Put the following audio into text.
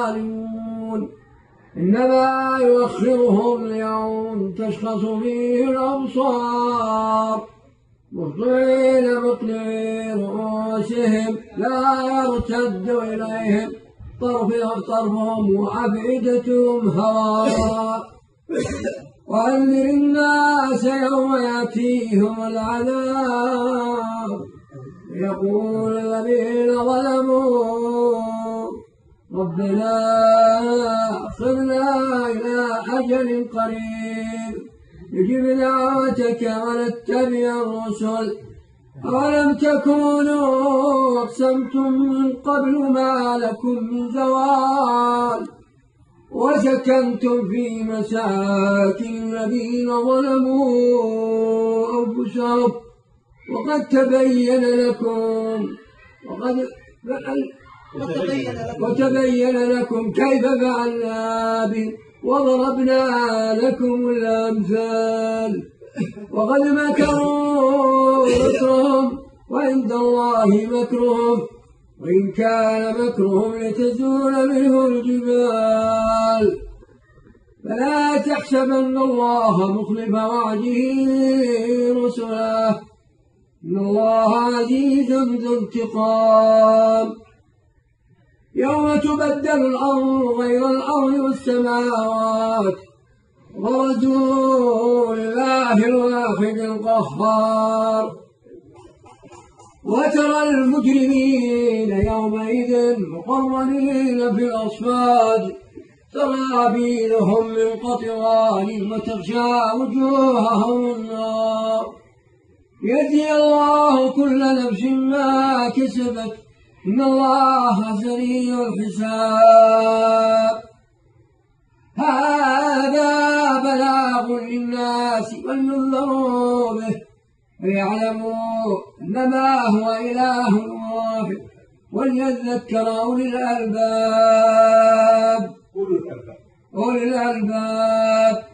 ظالمون إنما يؤخرهم ليوم تشخص فيه الأبصار مهطعين مقنعي رؤوسهم لا يرتد إليهم طرفهم وأفئدتهم هواء وأنذر الناس يوم يأتيهم العذاب يقول الذين ظلموا ربنا أخرنا إلى أجل قريب يجب دعوتك ونتبع الرسل أولم تكونوا أقسمتم من قبل ما لكم من زوال وسكنتم في مساكن الذين ظلموا أنفسهم وقد تبين لكم كيف فعلنا بهم وضربنا لكم الأمثال وقد مكروا مكرهم وعند الله مكرهم وإن كان مكرهم لتزول منه الجبال فلا تحسبن الله مخلف وعده رسله إن الله عزيز ذو انتقام يوم تبدل الأرض غير الأرض والسماوات وبرزوا لله الواحد القهار وترى المجرمين يومئذ مقرنين في الأصفاد سرابيلهم من قطران وتغشى وجوههم النار يجزي الله كل نفس ما كسبت إن الله سريع الحساب هذا بلاغ للناس ولينذروا به ويعلموا أنما هو إله واحد وليذكر أولي الألباب